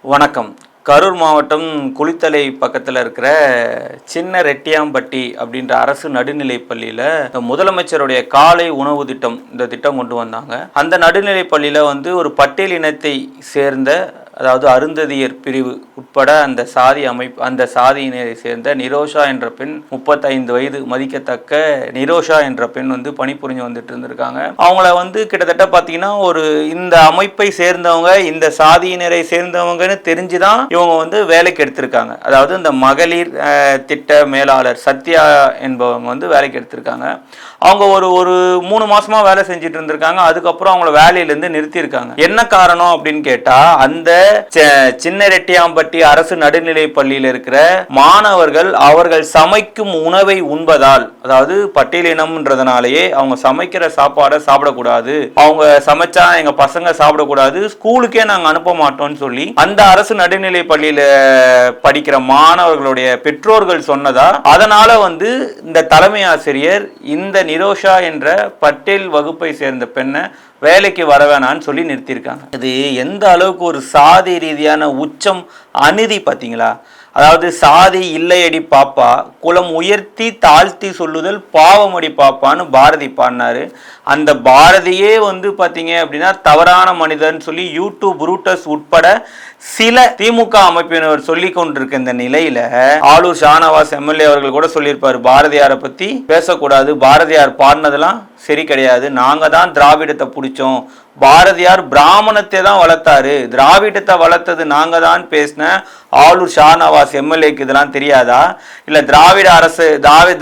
வணக்கம். கரூர் மாவட்டம் குளித்தலை பக்கத்தில் இருக்கிற சின்ன ரெட்டியாம்பட்டி அப்படின்ற அரசு நடுநிலைப் பள்ளியில் முதலமைச்சருடைய காலை உணவு திட்டம் இந்த திட்டம் கொண்டு வந்தாங்க. அந்த நடுநிலைப் பள்ளியில் ஒரு பட்டியலினத்தை சேர்ந்த அதாவது அருந்ததியர் பிரிவு உட்பட அந்த சாதியினரை சேர்ந்த நிரோஷா என்ற பெண் 35 வயது மதிக்கத்தக்க நிரோஷா என்ற பெண் பணிபுரிஞ்சு வந்துட்டு இருந்திருக்காங்க. அவங்கள கிட்டத்தட்ட பார்த்தீங்கன்னா இந்த அமைப்பை சேர்ந்தவங்க இந்த சாதியினரை சேர்ந்தவங்கன்னு தெரிஞ்சுதான் இவங்க வேலைக்கு எடுத்திருக்காங்க. அதாவது இந்த மகளிர் திட்ட மேலாளர் சத்யா என்பவங்க வேலைக்கு எடுத்திருக்காங்க. அவங்க ஒரு 3 மாசமா வேலை செஞ்சுட்டு இருந்திருக்காங்க. அதுக்கப்புறம் அவங்கள வேலையிலேருந்து நிறுத்தியிருக்காங்க. என்ன காரணம் அப்படின்னு கேட்டா, அந்த சின்ன ரெட்டியாம்பட்டி அரசு நடுநிலை பள்ளியில் இருக்கிற மாணவர்கள் அவர்கள் சமைக்கும் உணவை உண்பதால், அதாவது பட்டியலினம்ன்றதுனாலேயே அவங்க சமைக்கிற சாப்பாடை சாப்பிடக்கூடாது, அவங்க சமைச்சா எங்க பசங்க சாப்பிடக்கூடாது, ஸ்கூலுக்கே நாங்க அனுப்ப மாட்டோம்னு சொல்லி அந்த அரசு நடுநிலை பள்ளியில படிக்கிற மாணவர்களுடைய பெற்றோர்கள் சொன்னதா, அதனால இந்த தலைமை ஆசிரியர் இந்த நிரோஷா என்ற பட்டேல் வகுப்பை சேர்ந்த பெண்ணை வேலைக்கு வர வேணான்னு சொல்லி நிறுத்தியிருக்காங்க. இது எந்த அளவுக்கு ஒரு சாதி ரீதியான உச்சம் அநீதி பார்த்தீங்களா? அதாவது சாதி இல்லையடி பாப்பா, குலம் உயர்த்தி தாழ்த்தி சொல்லுதல் பாவமடி பாப்பான்னு பாரதி பாடினாரு. அந்த பாரதியே பார்த்தீங்க அப்படின்னா தவறான மனிதன் சொல்லி யூடியூப் ரூட்டர்ஸ் உட்பட சில திமுக அமைப்பினர் சொல்லி கொண்டிருக்க இந்த நிலையில ஆளூர் ஷானவாஸ் எம்எல்ஏ அவர்கள் கூட சொல்லியிருப்பாரு, பாரதியாரை பத்தி பேசக்கூடாது, பாரதியார் பாடினதெல்லாம் சரி கிடையாது, நாங்க தான் திராவிடத்தை பிடிச்சோம், பாரதியார் பிராமணத்தை தான் வளர்த்தாரு, திராவிடத்தை வளர்த்தது நாங்க தான் பேசின ஆளூர் ஷானவாஸ் எம்எல்ஏக்கு இதெல்லாம் தெரியாதா? இல்ல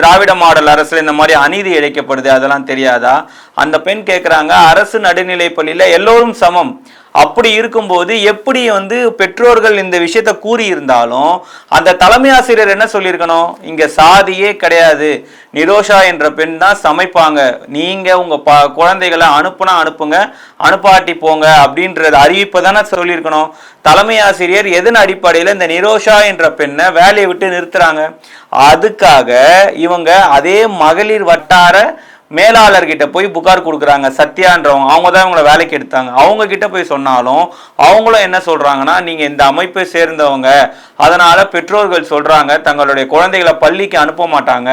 திராவிட மாடல் அரசுல இந்த மாதிரி அநீதி இழைக்கப்படுது அதெல்லாம் தெரியாதா? அந்த பெண் கேட்கிறாங்க, அரசு நடுநிலை பள்ளியில எல்லோரும் சமம், அப்படி இருக்கும்போது எப்படி பெற்றோர்கள் இந்த விஷயத்த கூறி இருந்தாலும் அந்த தலைமை ஆசிரியர் என்ன சொல்லியிருக்கணும்? இங்க சாதியே கிடையாது, நிரோஷா என்ற பெண் தான் சமைப்பாங்க, நீங்க உங்க குழந்தைகளை அனுப்புனா அனுப்புங்க, அனுப்பாட்டி போங்க அப்படின்றது அறிவிப்பை தானே சொல்லியிருக்கணும். தலைமை ஆசிரியர் எதன் அடிப்படையில் இந்த நிரோஷா என்ற பெண்ணை வேலையை விட்டு நிறுத்துறாங்க? அதுக்காக இவங்க அதே மகளிர் வட்டார மேலாளர்கிட்ட போய் புகார் கொடுக்குறாங்க. சத்யான்றவங்க, அவங்க தான் இவங்களை வேலைக்கு எடுத்தாங்க. அவங்க கிட்ட போய் சொன்னாலும் அவங்களும் என்ன சொல்றாங்கன்னா, நீங்க இந்த அமைப்பை சேர்ந்தவங்க, அதனால பெற்றோர்கள் சொல்றாங்க தங்களுடைய குழந்தைகளை பள்ளிக்கு அனுப்ப மாட்டாங்க,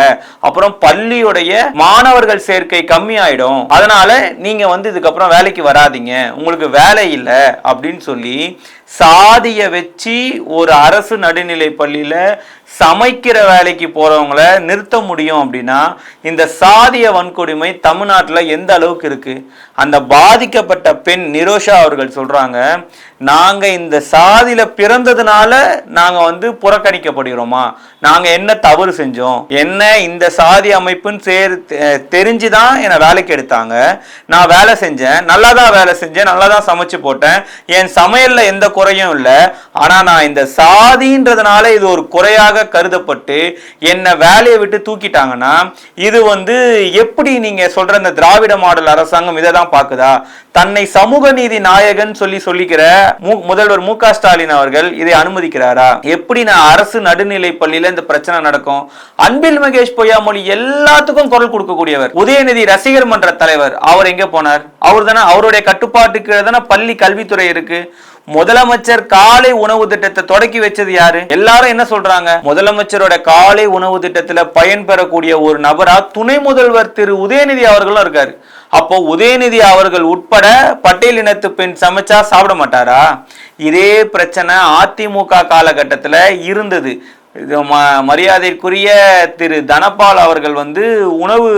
அப்புறம் பள்ளியுடைய மாணவர்கள் சேர்க்கை கம்மி ஆயிடும், அதனால நீங்க இதுக்கப்புறம் வேலைக்கு வராதீங்க, உங்களுக்கு வேலை இல்லை அப்படின்னு சொல்லி சாதிய வச்சு ஒரு அரசு நடுநிலை பள்ளியில சமைக்கிற வேலைக்கு போறவங்களை நிறுத்த முடியும் அப்படின்னா இந்த சாதிய வன்கொடுமை தமிழ்நாட்டில் எந்த அளவுக்கு இருக்கு? அந்த பாதிக்கப்பட்ட பெண் நிரோஷா அவர்கள் சொல்றாங்க, நாங்க இந்த சாதியில பிறந்ததுனால நாங்க புறக்கணிக்கப்படுகிறோமா? நாங்க என்ன தவறு செஞ்சோம்? என்ன இந்த சாதி அமைப்புன்னு தெரிஞ்சுதான் என்னை வேலைக்கு எடுத்தாங்க, நான் வேலை செஞ்சேன், நல்லாதான் வேலை செஞ்சேன், நல்லாதான் சமைச்சு போட்டேன், என் சமையல்ல எந்த குறையும் இல்லை, ஆனா நான் இந்த சாதின்றதுனால இது ஒரு குறையாக கருதப்பட்டு என்ன வேலையை விட்டு தூக்கிட்டாங்கன்னா இது எப்படி நீங்க சொல்ற இந்த திராவிட மாடல் அரசாங்கம் இதை தான் பாக்குதா? தன்னை சமூக நீதி நாயகன் சொல்லிக்கிற முதல்வர் மு க ஸ்டாலின் அவர்கள் இதை அனுமதிக்கிறாரா? எப்படி நான் அரசு நடுநிலை பள்ளியில இந்த பிரச்சனை நடக்கும்? அன்பில் மகேஷ் பொய்யாமொழி எல்லாத்துக்கும் குரல் கொடுக்கக்கூடியவர், உதயநிதி ரசிகர் மன்ற தலைவர், அவர் எங்க போனார்? அவர் தானே, அவருடைய கட்டுப்பாட்டுக்கு தானே பள்ளி கல்வித்துறை இருக்கு. முதலமைச்சர் காலை உணவு திட்டத்தை தொடக்கி வச்சது யாரு? எல்லாரும் என்ன சொல்றாங்க? முதலமைச்சரோட காலை உணவு திட்டத்துல பயன்பெறக்கூடிய ஒரு நபரா துணை முதல்வர் திரு உதயநிதி அவர்களும் இருக்காரு. அப்போ உதயநிதி அவர்கள் உட்பட பட்டேல் இனத்து பெண் சமைச்சா சாப்பிட மாட்டாரா? இதே பிரச்சனை அதிமுக காலகட்டத்தில் இருந்தது. மரியாதைக்குரிய திரு தனபால் அவர்கள் உணவு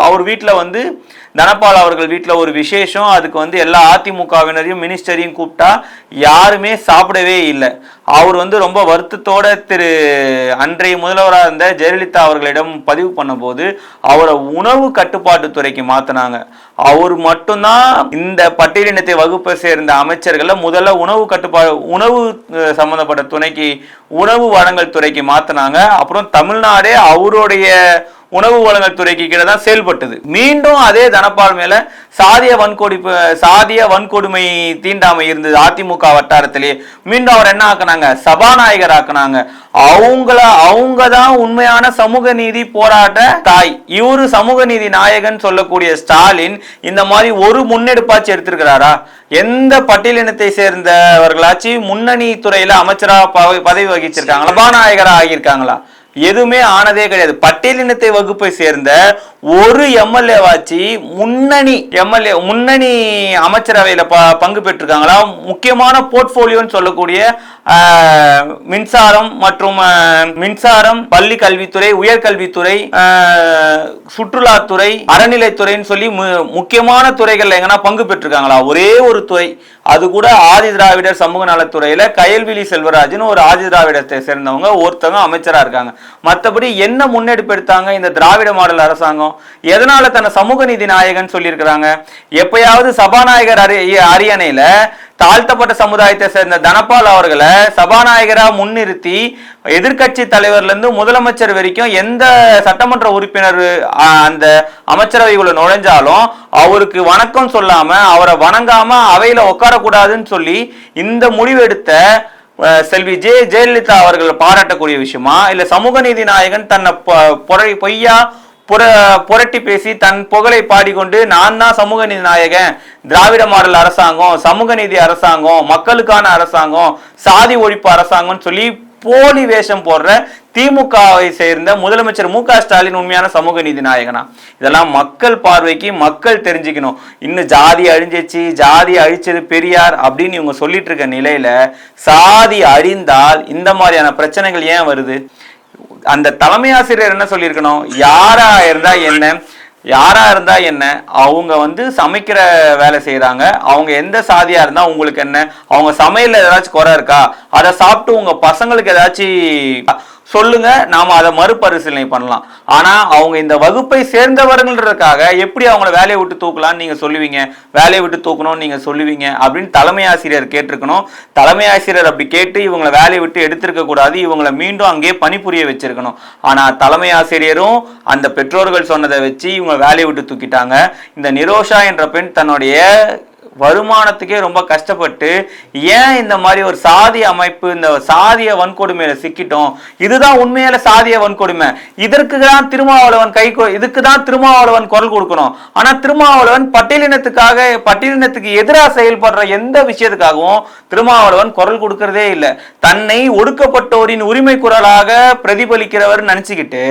அவர் வீட்டில் தனபால் அவர்கள் வீட்டில் ஒரு விசேஷம், அதுக்கு எல்லா அதிமுகவினரையும் மினிஸ்டரையும் கூப்பிட்டா யாருமே சாப்பிடவே இல்லை. அவர் ரொம்ப வருத்தத்தோட அன்றைய முதல்வராக இருந்த ஜெயலலிதா அவர்களிடம் பதிவு பண்ண போது அவரை உணவு கட்டுப்பாட்டு துறைக்கு மாத்தினாங்க. அவர் மட்டும்தான் இந்த பட்டியலினத்தை வகுப்பை சேர்ந்த அமைச்சர்களை முதல்ல உணவு சம்பந்தப்பட்ட துணைக்கு, உணவு வழங்கல் துறைக்கு மாத்தினாங்க. அப்புறம் தமிழ்நாடே அவருடைய உணவு வழங்கல் துறைக்கு கீழே தான் செயல்பட்டது. மீண்டும் அதே தனபால் மேல சாதிய வன்கொடுமை தீண்டாமை இருந்தது அதிமுக வட்டாரத்திலே. மீண்டும் அவர் என்ன ஆக்குனாங்க, சபாநாயகர் ஆக்குனாங்க. அவங்க தான் உண்மையான சமூக நீதி போராட்ட தாய். இவரு சமூக நீதி நாயகன் சொல்லக்கூடிய ஸ்டாலின் இந்த மாதிரி ஒரு முன்னெடுப்பாச்சு எடுத்திருக்கிறாரா? எந்த பட்டியலினத்தை சேர்ந்தவர்களாச்சு முன்னணி துறையில அமைச்சரா பதவி வகிச்சிருக்காங்களா, சபாநாயகரா ஆகியிருக்காங்களா? எதுவுமே ஆனதே கிடையாது. பட்டியலினத்தை வகுப்பை சேர்ந்த ஒரு எம்எல்ஏ வாச்சி முன்னணி அமைச்சரவையில பங்கு பெற்றிருக்காங்களா? முக்கியமான போர்ட்போலியோன்னு சொல்லக்கூடிய மின்சாரம், பள்ளி கல்வித்துறை, உயர்கல்வித்துறை, சுற்றுலாத்துறை, அறநிலைத்துறைன்னு சொல்லி முக்கியமான துறைகள்ல எங்கன்னா பங்கு பெற்றிருக்காங்களா? ஒரே ஒரு துறை, அது கூட ஆதி திராவிடர் சமூக நலத்துறையில கயல்விழி செல்வராஜன் ஒரு ஆதி திராவிடத்தை சேர்ந்தவங்க ஒருத்தவங்க அமைச்சரா இருக்காங்க. மற்றபடி என்ன முன்னெடுப்பு எடுத்தாங்க இந்த திராவிட மாடல் அரசாங்கம்? எதனால தன்னை சமூக நீதி நாயகன் சொல்லி இருக்கிறாங்க? எப்பயாவது சபாநாயகர் அரியணையில தாழ்த்தப்பட்ட சமுதாயத்தை சேர்ந்த தனபால் அவர்களை சபாநாயகரா முன்னிறுத்தி எதிர்கட்சி தலைவர்ல இருந்து முதலமைச்சர் வரைக்கும் எந்த சட்டமன்ற உறுப்பினர் அந்த அமைச்சரவைக்குள்ள நுழைஞ்சாலும் அவருக்கு வணக்கம் சொல்லாம, அவரை வணங்காம அவையில உட்காரக்கூடாதுன்னு சொல்லி இந்த முடிவெடுத்த செல்வி ஜெயலலிதா அவர்கள் பாராட்டக்கூடிய விஷயமா? இல்ல சமூக நீதி நாயகன் தன்னை பொய்யா புரட்டி பேசி தன் புகழை பாடிக்கொண்டு நான் தான் சமூக நீதி நாயகன், திராவிட மாடல் அரசாங்கம், சமூக நீதி அரசாங்கம், மக்களுக்கான அரசாங்கம், சாதி ஒழிப்பு அரசாங்கம் சொல்லி போலி வேஷம் போடுற திமுகவை சேர்ந்த முதலமைச்சர் மு.க. ஸ்டாலின் உண்மையான சமூக நீதி நாயகனா? இதெல்லாம் மக்கள் பார்வைக்கு மக்கள் தெரிஞ்சுக்கணும். இன்னும் ஜாதி அழிஞ்சிச்சு, ஜாதி அழிச்சது பெரியார் அப்படின்னு இவங்க சொல்லிட்டு இருக்க நிலையில சாதி அழிந்தால் இந்த மாதிரியான பிரச்சனைகள் ஏன் வருது? அந்த தலைமை ஆசிரியர் என்ன சொல்லியிருக்கணும்? யாரா இருந்தா என்ன, அவங்க சமைக்கிற வேலை செய்யறாங்க, அவங்க எந்த சாதியா இருந்தா உங்களுக்கு என்ன, அவங்க சமையல்ல ஏதாச்சும் குறை இருக்கா, அதை சாப்பிட்டு உங்க பசங்களுக்கு ஏதாச்சும் சொல்லுங்க, நாம அதை மறுபரிசீலனை பண்ணலாம். ஆனா அவங்க இந்த வகுப்பை சேர்ந்தவர்கள்ன்றதுக்காக எப்படி அவங்கள வேலையை விட்டு தூக்கலாம்னு நீங்க சொல்லுவீங்க, வேலையை விட்டு தூக்கணும்னு நீங்க சொல்லுவீங்க அப்படின்னு தலைமை ஆசிரியர் கேட்டிருக்கணும். தலைமை ஆசிரியர் அப்படி கேட்டு இவங்களை வேலையை விட்டு எடுத்திருக்க கூடாது, இவங்களை மீண்டும் அங்கேயே பணிபுரிய வச்சிருக்கணும். ஆனா தலைமை ஆசிரியரும் அந்த பெற்றோர்கள் சொன்னதை வச்சு இவங்க வேலையை விட்டு தூக்கிட்டாங்க. இந்த நிரோஷா என்ற பெண் தன்னுடைய வருமானத்துக்கே ரொம்ப கஷ்டப்பட்டு ஏன் இந்த மாதிரி ஒரு சாதி அமைப்பு, இந்த சாதிய வன்கொடுமையில சிக்கிட்டோம், இதுதான் உண்மையில சாதிய வன்கொடுமை, இதுக்குதான் திருமாவளவன் குரல் கொடுக்கணும். ஆனா திருமாவளவன் பட்டியலினத்துக்கு எதிராக செயல்படுற எந்த விஷயத்துக்காகவும் திருமாவளவன் குரல் கொடுக்கறதே இல்லை. தன்னை ஒடுக்கப்பட்டோரின் உரிமை குரலாக பிரதிபலிக்கிறவர் நினைச்சுக்கிட்டு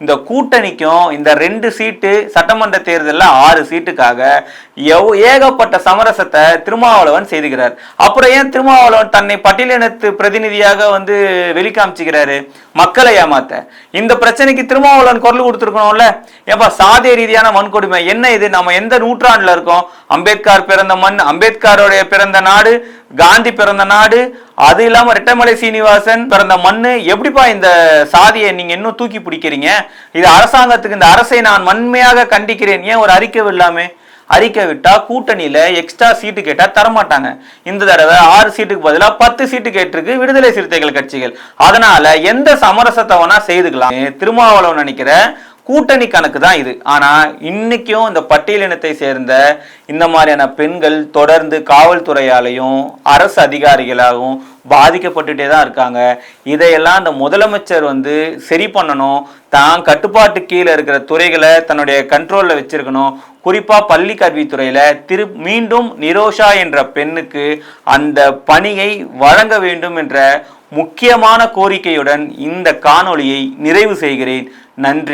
இந்த கூட்டணிக்கும் இந்த 2 சீட்டு சட்டமன்ற தேர்தலில் 6 சீட்டுக்காக ஏகப்பட்ட சமரசத்தை திருமாவளவன் செய்துகிறார். அப்புறம் ஏன் திருமாவளவன் தன்னை பட்டியலினத்து பிரதிநிதியாக வெளிக்காமிச்சுக்கிறாரு? மக்களை ஏமாத்த. இந்த பிரச்சனைக்கு திருமாவளவன் குரல் கொடுத்துருக்கணும்ல. ஏப்பா சாதிய ரீதியான வன்கொடுமை என்ன இது? நம்ம எந்த நூற்றாண்டுல இருக்கோம்? அம்பேத்கர் பிறந்த மண், அம்பேத்கருடைய பிறந்த நாடு, காந்தி பிறந்த நாடு, அது இல்லாம ரெட்டமலை சீனிவாசன் பிறந்த மண்ணு. எப்படிப்பா இந்த சாதியை நீங்க இன்னும் தூக்கி பிடிக்கிறீங்க? இது அரசாங்கத்துக்கு, இந்த அரசை நான் வன்மையாக கண்டிக்கிறேன். ஏன் ஒரு அறிக்கை இல்லாமே? அறிக்கை விட்டா கூட்டணியில எக்ஸ்ட்ரா சீட்டு கேட்டா தரமாட்டாங்க. இந்த தடவை 6 சீட்டுக்கு பதிலாக 10 சீட்டு கேட்டிருக்கு விடுதலை சிறுத்தைகள் கட்சிகள். அதனால எந்த சமரசத்தை வேணா செய்துக்கலாம். திருமாவளவன் நினைக்கிற கூட்டணி கணக்கு தான் இது. ஆனா இன்னைக்கும் இந்த பட்டியலினத்தை சேர்ந்த இந்த மாதிரியான பெண்கள் தொடர்ந்து காவல்துறையாலையும் அரசு அதிகாரிகளாகவும் பாதிக்கப்பட்டுட்டே தான் இருக்காங்க. இதையெல்லாம் இந்த முதலமைச்சர் சரி பண்ணணும். தான் கட்டுப்பாட்டு கீழே இருக்கிற துறைகளை தன்னுடைய கண்ட்ரோல்ல வச்சிருக்கணும். குறிப்பா பள்ளி கல்வித்துறையில மீண்டும் நிரோஷா என்ற பெண்ணுக்கு அந்த பணியை வழங்க வேண்டும் என்ற முக்கியமான கோரிக்கையுடன் இந்த காணொளியை நிறைவு செய்கிறேன். நன்றி.